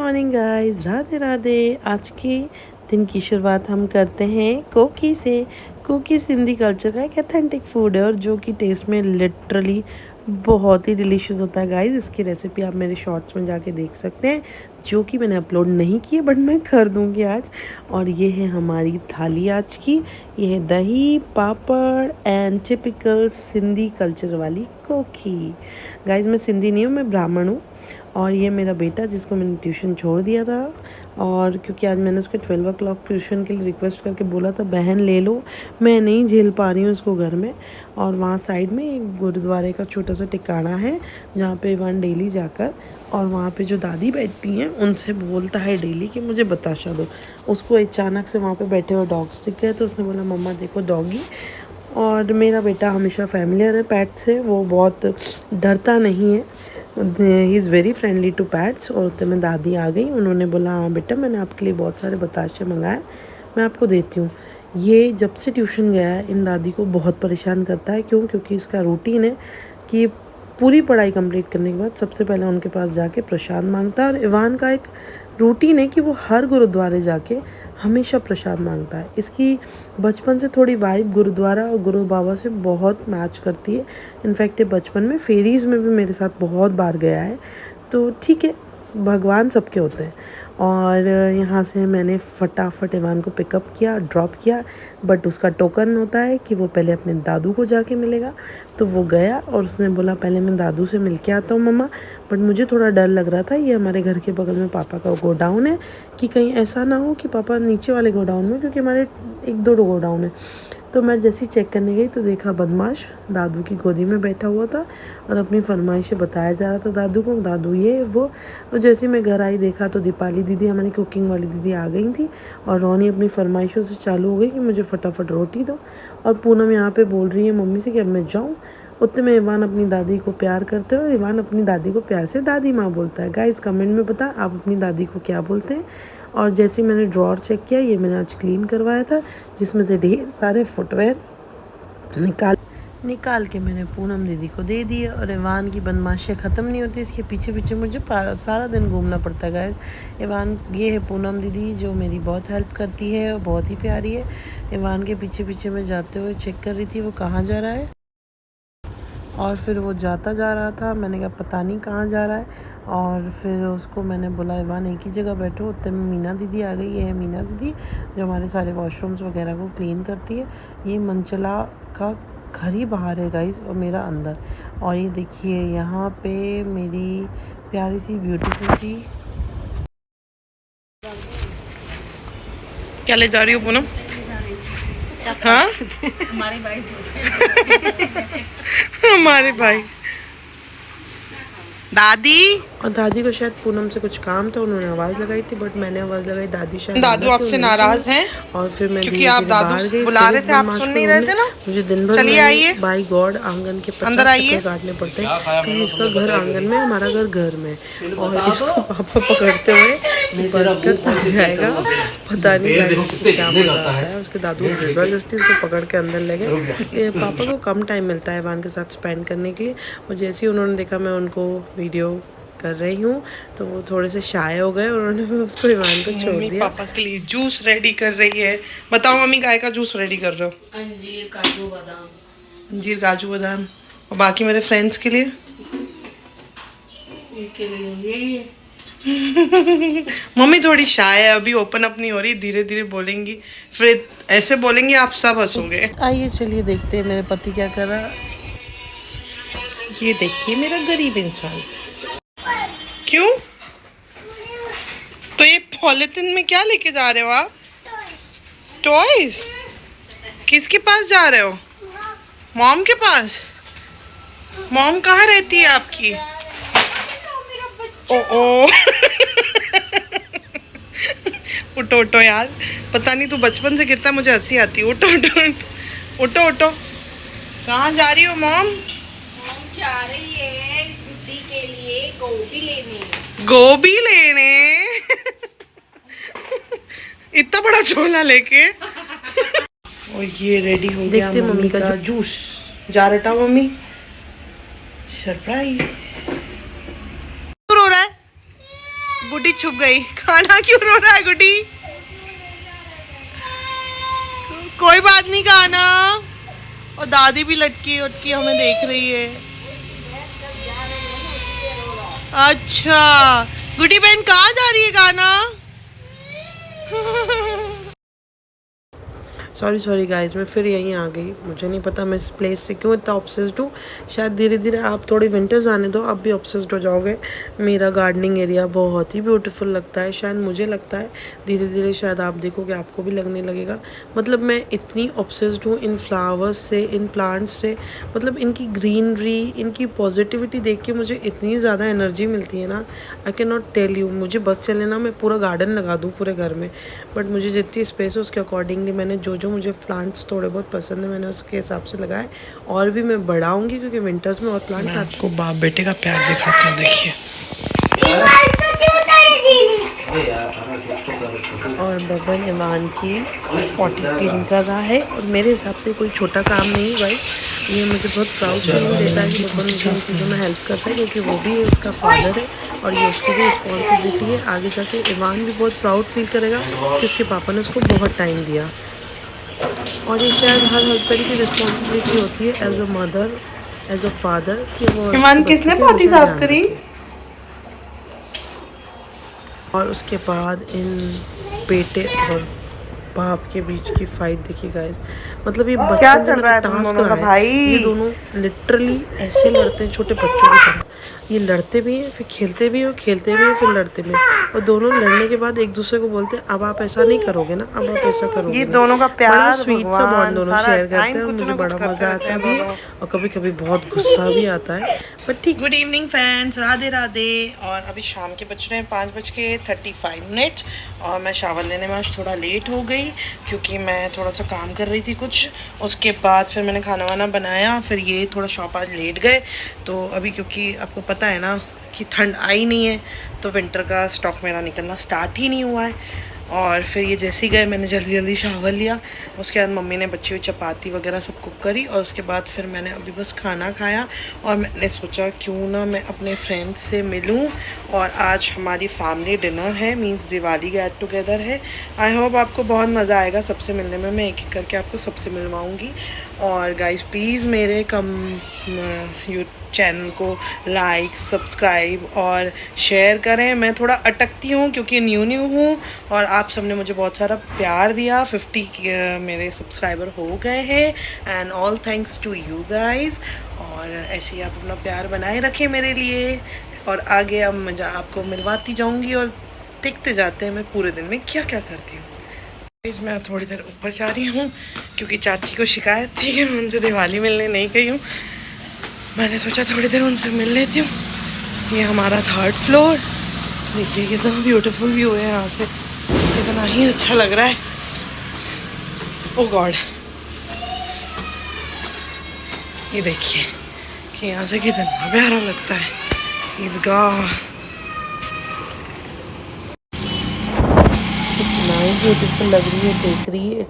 Morning guys, Radhe Radhe. आज के दिन की शुरुआत हम करते हैं कोकी से। कोकी सिंधी कल्चर का एक अथेंटिक फूड है और जो कि टेस्ट में लिटरली बहुत ही डिलीशियस होता है गाइस। इसकी रेसिपी आप मेरे शॉर्ट्स में जाके देख सकते हैं, जो कि मैंने अपलोड नहीं की है बट मैं कर दूंगी आज। और ये है हमारी थाली आज की। ये है दही, पापड़ एंड टिपिकल सिंधी कल्चर वाली कोकी। गाइस मैं सिंधी नहीं हूँ, मैं ब्राह्मण हूँ। और ये मेरा बेटा जिसको मैंने ट्यूशन छोड़ दिया था, और क्योंकि आज मैंने उसके 12 o'clock ट्यूशन के लिए रिक्वेस्ट करके बोला था बहन ले लो, मैं नहीं झेल पा रही हूँ उसको घर में। और वहाँ साइड में एक गुरुद्वारे का छोटा सा टिकाना है जहाँ पे वन डेली जाकर और वहाँ पे जो दादी बैठती हैं उनसे बोलता है डेली कि मुझे बताशा दो। उसको अचानक से वहाँ पे बैठे हुए डॉग्स दिख गए तो उसने बोला मम्मा देखो डॉगी। और मेरा बेटा हमेशा फैमिलियर है पैट से, वो बहुत डरता नहीं है, he is very friendly to pets. और उतने में दादी आ गई, उन्होंने बोला हाँ बेटा मैंने आपके लिए बहुत सारे बताशे मंगाए, मैं आपको देती हूँ। ये जब से ट्यूशन गया है इन दादी को बहुत परेशान करता है। क्योंकि इसका रूटीन है कि पूरी पढ़ाई कंप्लीट करने के बाद सबसे पहले उनके पास जाके प्रसाद मांगता है। और इवान का एक रूटीन है कि वो हर गुरुद्वारे जाके हमेशा प्रसाद मांगता है। इसकी बचपन से थोड़ी वाइब गुरुद्वारा और गुरु बाबा से बहुत मैच करती है। इनफैक्ट ये बचपन में फेरीज़ में भी मेरे साथ बहुत बार गया है। तो ठीक है, भगवान सबके होते हैं। और यहाँ से मैंने फटाफट इवान को पिकअप किया, ड्रॉप किया। बट उसका टोकन होता है कि वो पहले अपने दादू को जाके मिलेगा। तो वो गया और उसने बोला पहले मैं दादू से मिल के आता हूँ मम्मा। बट मुझे थोड़ा डर लग रहा था, ये हमारे घर के बगल में पापा का गोडाउन है, कि कहीं ऐसा ना हो कि पापा नीचे वाले गोडाउन में, क्योंकि हमारे 1-2 गोडाउन है। तो मैं जैसे ही चेक करने गई तो देखा बदमाश दादू की गोदी में बैठा हुआ था और अपनी फरमाइशें बताया जा रहा था दादू को, दादू ये वो। और जैसे ही मैं घर आई देखा तो दीपाली दीदी, हमारी कुकिंग वाली दीदी आ गई थी और रोनी अपनी फरमाइशों से चालू हो गई कि मुझे फटाफट रोटी दो। और पूनम यहाँ पे बोल रही है मम्मी से कि अब मैं जाऊँ। उतने में इवान अपनी दादी को प्यार करते हो, और इवान अपनी दादी को प्यार से दादी माँ बोलता है। गाइस कमेंट में बता आप अपनी दादी को क्या बोलते हैं। और जैसे ही मैंने ड्रॉर चेक किया, ये मैंने आज क्लीन करवाया था, जिसमें से ढेर सारे फुटवेयर निकाल के मैंने पूनम दीदी को दे दिए। और इवान की बदमाशियाँ ख़त्म नहीं होती, इसके पीछे पीछे मुझे सारा दिन घूमना पड़ता है गाइस। इवान ये है पूनम दीदी जो मेरी बहुत हेल्प करती है और बहुत ही प्यारी है। इवान के पीछे पीछे मैं जाते हुए चेक कर रही थी वो कहाँ जा रहा है, और फिर वो जाता जा रहा था। मैंने कहा पता नहीं कहाँ जा रहा है। और फिर उसको मैंने बोला इवान एक ही जगह बैठो। उतने में मीना दीदी आ गई। ये है मीना दीदी जो हमारे सारे वॉशरूम्स वगैरह को क्लीन करती है। ये मंचला का घर ही बाहर है गाइस और मेरा अंदर। और ये देखिए यहाँ पे मेरी प्यारी सी ब्यूटीफुल सी, क्या ले जा रही हो पूनम? हाँ हमारे भाई हमारे भाई दादी। और दादी को शायद पूनम से कुछ काम था, उन्होंने आवाज़ लगाई थी बट मैंने आवाज़ लगाई, दादी शायद दादू आपसे नाराज़ हैं। और फिर मैं क्योंकि आप दादू बुला रहे थे, आप सुन नहीं रहे थे ना। मुझे दिन भर चलिए आइए, बाय गॉड आंगन के 50 चक्कर काटने पड़ते हैं, कहीं इसका घर आंगन में, हमारा घर में। और इसको पापा पकड़ते हुए बस कर थक जाएगा, पता नहीं इसको क्या मजा आता है। उसके दादू ज़बरदस्ती उसको पकड़ के अंदर ले गए। पापा को कम टाइम मिलता है इवान के साथ स्पेंड करने के लिए। और जैसे ही उन्होंने देखा मैं उनको वीडियो कर रही हूँ तो वो थोड़े से शाय हो गए और उन्होंने उसको इवान को छोड़ दिया। पापा के लिए जूस रेडी कर रही है। बताओ मम्मी काय का जूस रेडी कर रहे हो? अंजीर काजू बादाम। अंजीर काजू बादाम। और बाकी मेरे फ्रेंड्स के लिए ये मम्मी थोड़ी शाय है, अभी ओपन अप नहीं हो रही, धीरे धीरे बोलेंगी, फिर ऐसे बोलेंगी आप सब हंसोगे। आइए चलिए देखते हैं मेरे पति क्या कर रहा। ये देखिए मेरा गरीब इंसान। क्यों? तो ये पॉलिथीन में क्या लेके जा रहे हो आप? टॉयज? किसके पास जा रहे हो? मॉम के पास? मॉम कहाँ रहती है आपकी? ओ उठो उठो यार, पता नहीं तू बचपन से कितना मुझे हंसी आती है। उठो उठो उठो उठो। कहाँ जा रही हो मॉम? मॉम जा रही है गुड्डी के लिए गोभी लेने। गोभी लेने इतना बड़ा झोला लेके। और ये रेडी हो गया मम्मी का जूस। जा रहा मम्मी, सरप्राइज। रो रहा है गुड्डी छुप गई। खाना क्यों रो रहा है गुड्डी? कोई बात नहीं खाना। और दादी भी लटकी उटकी हमें देख रही है। अच्छा गुड्डी बहन कहाँ जा रही है गाना? सॉरी सॉरी गाइस, मैं फिर यहीं आ गई। मुझे नहीं पता मैं इस प्लेस से क्यों इतना ऑब्सेस्ड हूँ। शायद धीरे धीरे आप थोड़ी विंटर्स आने दो, आप भी ऑब्सेस्ड हो जाओगे। मेरा गार्डनिंग एरिया बहुत ही ब्यूटीफुल लगता है, शायद मुझे लगता है धीरे धीरे शायद आप देखोगे आपको भी लगने लगेगा। मतलब मैं इतनी ऑब्सेस्ड हूँ इन फ्लावर्स से, इन प्लांट्स से। मतलब इनकी ग्रीनरी, इनकी पॉजिटिविटी देख के मुझे इतनी ज़्यादा एनर्जी मिलती है ना, I can not tell you. मुझे बस चले ना मैं पूरा गार्डन लगा दूँ पूरे घर में, बट मुझे जितनी स्पेस है उसके अकॉर्डिंगली मैंने जो मुझे प्लांट्स थोड़े बहुत पसंद है मैंने उसके हिसाब से लगाए। और भी मैं बढ़ाऊंगी क्योंकि विंटर्स में और प्लांट्स आपको बाप बेटे का प्यार दिखाता हूँ। देखिए और बबन ईमान की पॉटी क्लीन कर रहा है। और मेरे हिसाब से कोई छोटा काम नहीं है भाई, ये मुझे बहुत प्राउड फीलिंग देता है कि बबन मुझे इन चीज़ों में हेल्प करता है, क्योंकि वो भी उसका फादर है और ये उसकी भी रिस्पॉन्सिबिलिटी है। आगे जाके ईमान भी बहुत प्राउड फील करेगा कि उसके पापा ने उसको बहुत टाइम दिया। और ये शायद हर हस्बैंड की रिस्पॉन्सिबिलिटी होती है as a mother, as a father, कि वो ईमान किसने पॉटी साफ करी। और उसके बाद इन बेटे और बाप के बीच की फाइट देखिए गाइस। मतलब ये बचपन में मेरा टास्क रहा है। ये दोनों लिटरली ऐसे लड़ते हैं छोटे बच्चों की तरह। ये लड़ते भी हैं, फिर खेलते भी हैं, खेलते भी हैं, फिर लड़ते भी हैं। और दोनों लड़ने के बाद एक दूसरे को बोलते हैं अब आप ऐसा नहीं करोगे ना, अब आप ऐसा करोगे। ये दोनों का प्यार बड़ा स्वीट सा बॉन्ड दोनों शेयर करते हैं और मुझे बड़ा मज़ा आता भी है और कभी कभी बहुत गुस्सा भी आता है, बट ठीक। Good evening friends, Radhe Radhe. और अभी शाम के बज रहे हैं 5:35 और मैं शावर लेने में आज थोड़ा लेट हो गई क्योंकि मैं थोड़ा सा काम कर रही थी कुछ। उसके बाद फिर मैंने खाना वाना बनाया, फिर ये थोड़ा शॉप आज लेट गए। तो अभी क्योंकि आपको पता है ना कि ठंड आई नहीं है तो विंटर का स्टॉक मेरा निकलना स्टार्ट ही नहीं हुआ है। और फिर ये जैसे ही गए मैंने जल्दी जल्दी शावर लिया। उसके बाद मम्मी ने बची हुई चपाती वगैरह सब कुक करी और उसके बाद फिर मैंने अभी बस खाना खाया और मैंने सोचा क्यों ना मैं अपने फ्रेंड्स से मिलूं। और आज हमारी फैमिली डिनर है, मींस दिवाली गेट टुगेदर है। आई होप आपको बहुत मज़ा आएगा सबसे मिलने में। मैं एक एक करके आपको सबसे मिलवाऊँगी। और गाइस प्लीज़ मेरे चैनल को लाइक, सब्सक्राइब और शेयर करें। मैं थोड़ा अटकती हूँ क्योंकि न्यू हूँ और आप सबने मुझे बहुत सारा प्यार दिया। 50 मेरे सब्सक्राइबर हो गए हैं and all thanks to you guys. और ऐसे ही आप अपना प्यार बनाए रखें मेरे लिए। और आगे अब मैं आपको मिलवाती जाऊँगी और देखते जाते हैं मैं पूरे दिन में क्या क्या करती हूँ। मैं थोड़ी देर ऊपर जा रही हूँ क्योंकि चाची को शिकायत थी कि मैं उनसे दिवाली मिलने नहीं गई हूँ। मैंने सोचा थोड़ी देर उनसे मिल लेती हूँ। ये हमारा 3rd फ्लोर, देखिए कितना ब्यूटीफुल व्यू है यहाँ से, कितना ही अच्छा लग रहा है। ओ गॉड, ये देखिए कि यहाँ से कितना प्यारा लगता है ईदगाह। कितना ही ब्यूटीफुल लग रही है टेकरी।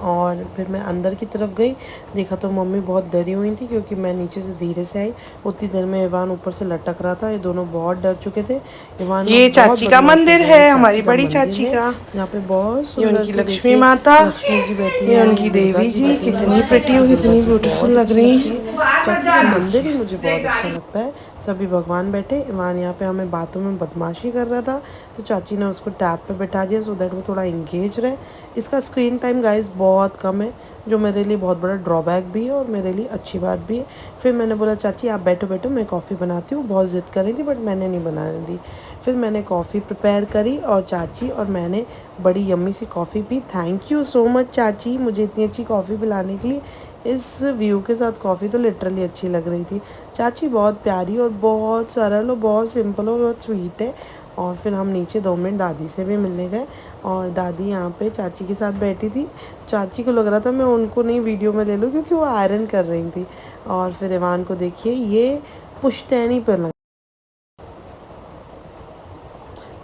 और फिर मैं अंदर की तरफ गई, देखा तो मम्मी बहुत डरी हुई थी क्योंकि मैं नीचे से धीरे से आई। उतनी देर में इवान ऊपर से लटक रहा था, ये दोनों बहुत डर चुके थे। इवान ये चाची का मंदिर है, हमारी बड़ी चाची का, यहाँ पे बहुत सुंदर सी लक्ष्मी माता, लक्ष्मी जी बैठी है, उनकी देवी जी कितनी प्रिटी और कितनी ब्यूटीफुल लग रही है। चाची का मंदिर ही मुझे बहुत अच्छा लगता है। सभी भगवान बैठे, इवान यहाँ पे हमें बातों में बदमाशी कर रहा था तो चाची ने उसको टैब पे बैठा दिया सो दैट वो थोड़ा इंगेज रहे। इसका स्क्रीन टाइम गाइस बहुत कम है, जो मेरे लिए बहुत बड़ा ड्रॉबैक भी है और मेरे लिए अच्छी बात भी है। फिर मैंने बोला चाची आप बैठो बैठो, मैं कॉफ़ी बनाती हूँ। बहुत ज़िद कर रही थी बट मैंने नहीं बनाने दी। फिर मैंने कॉफ़ी प्रिपेयर करी और चाची और मैंने बड़ी यम्मी सी कॉफ़ी पी। थैंक यू सो मच चाची, मुझे इतनी अच्छी कॉफ़ी पिलाने के लिए। इस व्यू के साथ कॉफ़ी तो लिटरली अच्छी लग रही थी। चाची बहुत प्यारी और बहुत सरल और बहुत सिंपल और बहुत स्वीट है। और फिर हम नीचे 2 मिनट दादी से भी मिलने गए और दादी यहाँ पे चाची के साथ बैठी थी। चाची को लग रहा था मैं उनको नहीं वीडियो में ले लूँ क्योंकि वो आयरन कर रही थी। और फिर इवान को देखिए ये पुश्तैनी पर लगा,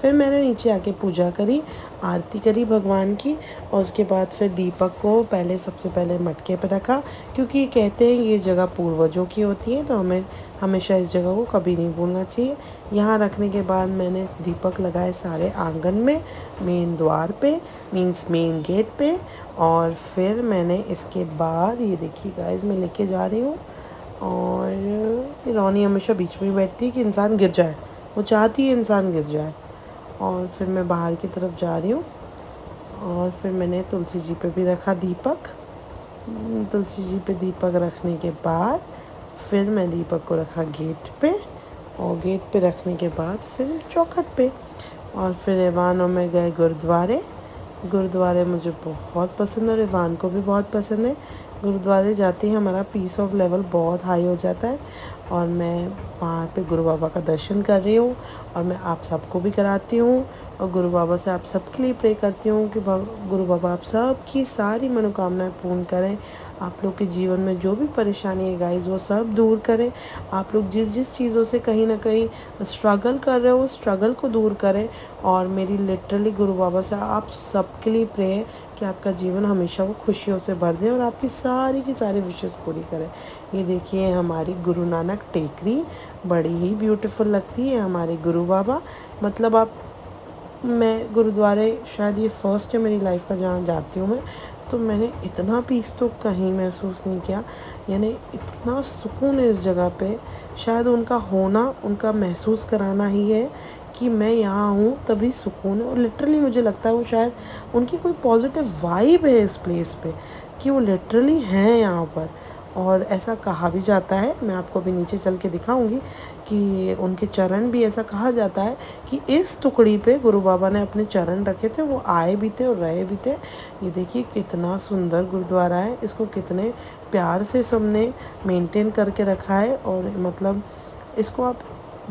फिर मैंने नीचे आके पूजा करी, आरती करी भगवान की, और उसके बाद फिर दीपक को पहले सबसे पहले मटके पे रखा, क्योंकि कहते हैं ये जगह पूर्वजों की होती है, तो हमें हमेशा इस जगह को कभी नहीं भूलना चाहिए। यहाँ रखने के बाद मैंने दीपक लगाए सारे आंगन में, मेन द्वार पे, मीन्स मेन गेट पे। और फिर मैंने इसके बाद ये देखिए गाइस मैं लेके जा रही हूँ, और रोनी हमेशा बीच में ही बैठती है कि इंसान गिर जाए, वो चाहती है इंसान गिर जाए। और फिर मैं बाहर की तरफ जा रही हूँ, और फिर मैंने तुलसी जी पे भी रखा दीपक। तुलसी जी पे दीपक रखने के बाद फिर मैं दीपक को रखा गेट पे, और गेट पे रखने के बाद फिर चौखट पे। और फिर इवान और मैं गए गुरुद्वारे। गुरुद्वारे मुझे बहुत पसंद है और इवान को भी बहुत पसंद है। गुरुद्वारे जाते ही हमारा पीस ऑफ लेवल बहुत हाई हो जाता है, और मैं वहाँ पे गुरु बाबा का दर्शन कर रही हूँ, और मैं आप सबको भी कराती हूँ, और गुरु बाबा से आप सबके लिए प्रे करती हूँ कि गुरु बाबा आप सबकी सारी मनोकामनाएं पूर्ण करें। आप लोग के जीवन में जो भी परेशानी है गाइस वो सब दूर करें। आप लोग जिस जिस चीज़ों से कहीं ना कहीं स्ट्रगल कर रहे हो, स्ट्रगल को दूर करें। और मेरी लिटरली गुरु बाबा से आप सबके लिए प्रे है कि आपका जीवन हमेशा वो खुशियों से भर दे और आपकी सारी की सारी विशेष पूरी करें। ये देखिए हमारी गुरु नानक टेकरी बड़ी ही ब्यूटीफुल लगती है, हमारे गुरु बाबा। मतलब आप, मैं गुरुद्वारे शायद ये फर्स्ट है मेरी लाइफ का जहाँ जाती हूँ मैं, तो मैंने इतना पीस तो कहीं महसूस नहीं किया। यानी इतना सुकून है इस जगह पे। शायद उनका होना, उनका महसूस कराना ही है कि मैं यहाँ हूँ तभी सुकून है। और लिटरली मुझे लगता है वो शायद उनकी कोई पॉजिटिव वाइब है इस प्लेस पे, कि वो लिटरली हैं यहाँ पर। और ऐसा कहा भी जाता है, मैं आपको अभी नीचे चल के दिखाऊंगी, कि उनके चरण भी, ऐसा कहा जाता है कि इस टुकड़ी पे गुरु बाबा ने अपने चरण रखे थे, वो आए भी थे और रहे भी थे। ये देखिए कितना सुंदर गुरुद्वारा है, इसको कितने प्यार से सबने मेंटेन करके रखा है। और मतलब इसको आप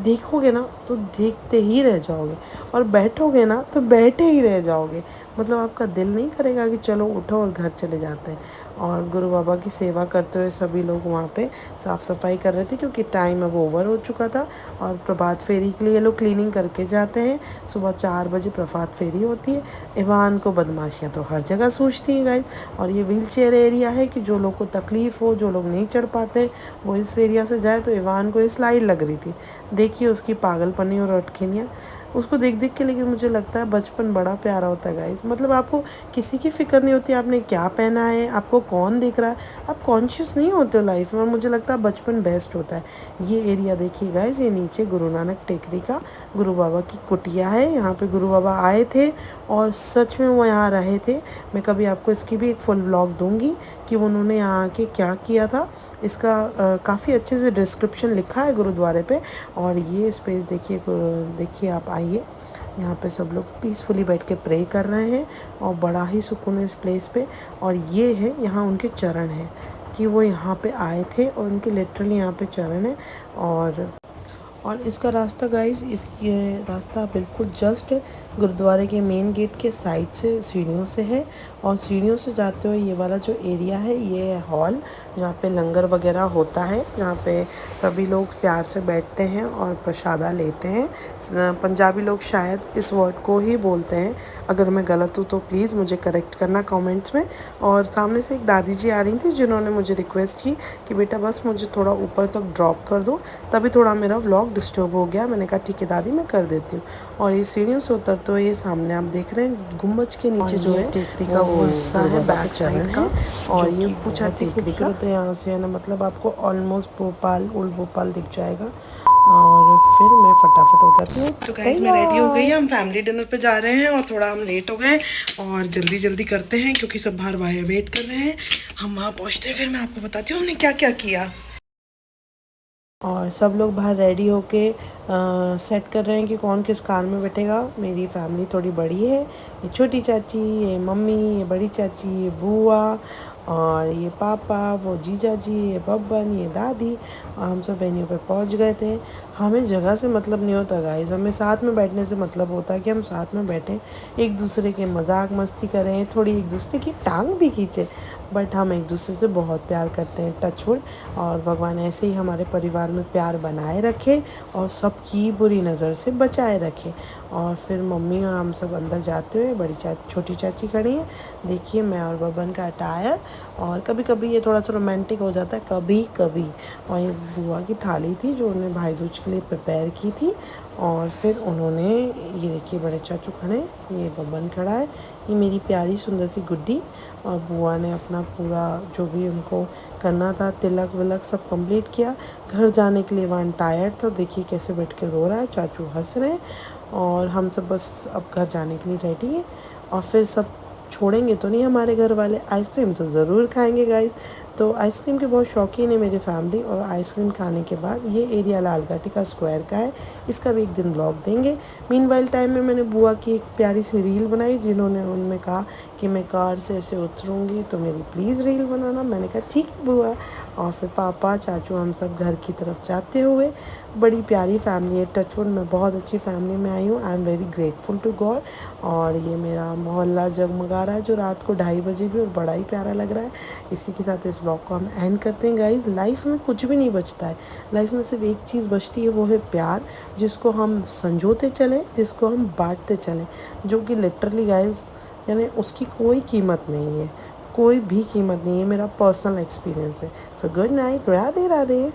देखोगे ना तो देखते ही रह जाओगे, और बैठोगे ना तो बैठे ही रह जाओगे। मतलब आपका दिल नहीं करेगा कि चलो उठो और घर चले जाते हैं। और गुरु बाबा की सेवा करते हुए सभी लोग वहाँ पे साफ़ सफाई कर रहे थे, क्योंकि टाइम अब ओवर हो चुका था। और प्रभात फेरी के लिए ये लोग क्लीनिंग करके जाते हैं। सुबह 4 बजे प्रभात फेरी होती है। इवान को बदमाशियाँ तो हर जगह सूझती हैं गाइस। और ये व्हील चेयर एरिया है कि जो लोग को तकलीफ़ हो, जो लोग नहीं चढ़ पाते वो इस एरिया से जाए। तो इवान को ये स्लाइड लग रही थी, देखिए उसकी पागलपनी और अटखनियाँ उसको देख देख के। लेकिन मुझे लगता है बचपन बड़ा प्यारा होता है गाइस। मतलब आपको किसी की फ़िक्र नहीं होती आपने क्या पहना है, आपको कौन देख रहा है, आप कॉन्शियस नहीं होते हो लाइफ में। और मुझे लगता है बचपन बेस्ट होता है। ये एरिया देखिए गाइस, ये नीचे गुरु नानक टेकरी का गुरु बाबा की कुटिया है। यहाँ पे गुरु बाबा आए थे और सच में वो यहाँ रहे थे। मैं कभी आपको इसकी भी एक फुल व्लॉग दूँगी कि उन्होंने यहाँ आके क्या किया था। इसका काफ़ी अच्छे से डिस्क्रिप्शन लिखा है गुरुद्वारे पे। और ये स्पेस देखिए, देखिए आप आइए, यहाँ पे सब लोग पीसफुली बैठ के प्रे कर रहे हैं, और बड़ा ही सुकून है इस प्लेस पे। और ये है यहाँ उनके चरण हैं, कि वो यहाँ पे आए थे और उनके लिटरली यहाँ पे चरण है। और इसका रास्ता गाइस, इसकी रास्ता बिल्कुल जस्ट गुरुद्वारे के मेन गेट के साइड से सीढ़ियों से है। और सीढ़ियों से जाते हुए ये वाला जो एरिया है, ये है हॉल, जहाँ पे लंगर वगैरह होता है, जहाँ पे सभी लोग प्यार से बैठते हैं और प्रसादा लेते हैं। पंजाबी लोग शायद इस वर्ड को ही बोलते हैं। अगर मैं गलत हूँ तो प्लीज़ मुझे करेक्ट करना कमेंट्स में। और सामने से एक दादी जी आ रही थी जिन्होंने मुझे रिक्वेस्ट की कि बेटा बस मुझे थोड़ा ऊपर तक ड्रॉप कर दो, तभी थोड़ा मेरा व्लॉग डिस्टर्ब हो गया। मैंने कहा ठीक है दादी, मैं कर देती हूँ। और ये सीढ़ियों से उतरते हुए ये सामने आप देख रहे हैं गुम्बज के नीचे जो है टेकरी का वो हिस्सा है, बैक साइड का। और ये पूछा टेकरी का है यहाँ से, है ना, मतलब आपको ऑलमोस्ट भोपाल, ओल्ड भोपाल दिख जाएगा। और फिर मैं फटाफट हो जाती हूँ। तो गाइस मैं रेडी हो गई, हम फैमिली डिनर पे जा रहे हैं, और थोड़ा हम लेट हो गए और जल्दी जल्दी करते हैं क्योंकि सब बाहर वेट कर रहे हैं। हम वहाँ पहुँचते हैं, फिर मैं आपको बताती हूँ हमने क्या क्या किया। और सब लोग बाहर रेडी होके सेट कर रहे हैं कि कौन किस कार में बैठेगा। मेरी फैमिली थोड़ी बड़ी है, ये छोटी चाची, ये मम्मी, ये बड़ी चाची, ये बुआ, और ये पापा, वो जीजा जी, ये बब्बन, ये दादी। और हम सब वेन्यू पे पहुंच गए थे। हमें जगह से मतलब नहीं होता गाइस, हमें साथ में बैठने से मतलब होता है कि हम साथ में बैठें, एक दूसरे के मजाक मस्ती करें, थोड़ी एक दूसरे की टांग भी खींचें। बट हम एक दूसरे से बहुत प्यार करते हैं, टच वुड। और भगवान ऐसे ही हमारे परिवार में प्यार बनाए रखे और सबकी बुरी नज़र से बचाए रखे। और फिर मम्मी और हम सब अंदर जाते हुए, छोटी चाची खड़ी हैं, देखिए मैं और बबन का अटायर। और कभी कभी ये थोड़ा सा रोमांटिक हो जाता है, कभी कभी। और ये बुआ की थाली थी जो उन्होंने भाई दूज के लिए प्रिपेयर की थी। और फिर उन्होंने, ये देखिए बड़े चाचू खड़े हैं, ये बबन खड़ा है, ये मेरी प्यारी सुंदर सी गुड्डी। और बुआ ने अपना पूरा जो भी उनको करना था, तिलक विलक सब कंप्लीट किया। घर जाने के लिए वन टायर्ड था, देखिए कैसे बैठ के रो रहा है, चाचू हंस रहे हैं। और हम सब बस अब घर जाने के लिए रेडी हैं। और फिर सब छोड़ेंगे तो नहीं हमारे घर वाले, आइसक्रीम तो ज़रूर खाएंगे गाइस। तो आइसक्रीम के बहुत शौकीन है मेरी फैमिली। और आइसक्रीम खाने के बाद, ये एरिया लालघाटी का स्क्वायर का है, इसका भी एक दिन ब्लॉग देंगे। मीनवाइल टाइम में मैंने बुआ की एक प्यारी सी रील बनाई, जिन्होंने उनमें कहा कि मैं कार से ऐसे उतरूँगी तो मेरी प्लीज़ रील बनाना। मैंने कहा ठीक है बुआ। और फिर पापा चाचू हम सब घर की तरफ जाते हुए, बड़ी प्यारी फैमिली है, टचवुड मैं बहुत अच्छी फैमिली में आई हूँ। I am very grateful to God. और ये मेरा मोहल्ला जगमगा रहा है जो रात को 2:30 भी, और बड़ा ही प्यारा लग रहा है। इसी के साथ इस व्लॉग को हम एंड करते हैं गाइज़। लाइफ में कुछ भी नहीं बचता है, लाइफ में सिर्फ एक चीज़ बचती है, वो है प्यार, जिसको हम संजोते चलें, जिसको हम बांटते चलें, जो कि लिटरली गाइज़ यानी उसकी कोई कीमत नहीं है, कोई भी कीमत नहीं है। मेरा पर्सनल एक्सपीरियंस है। So good night, Radhe Radhe.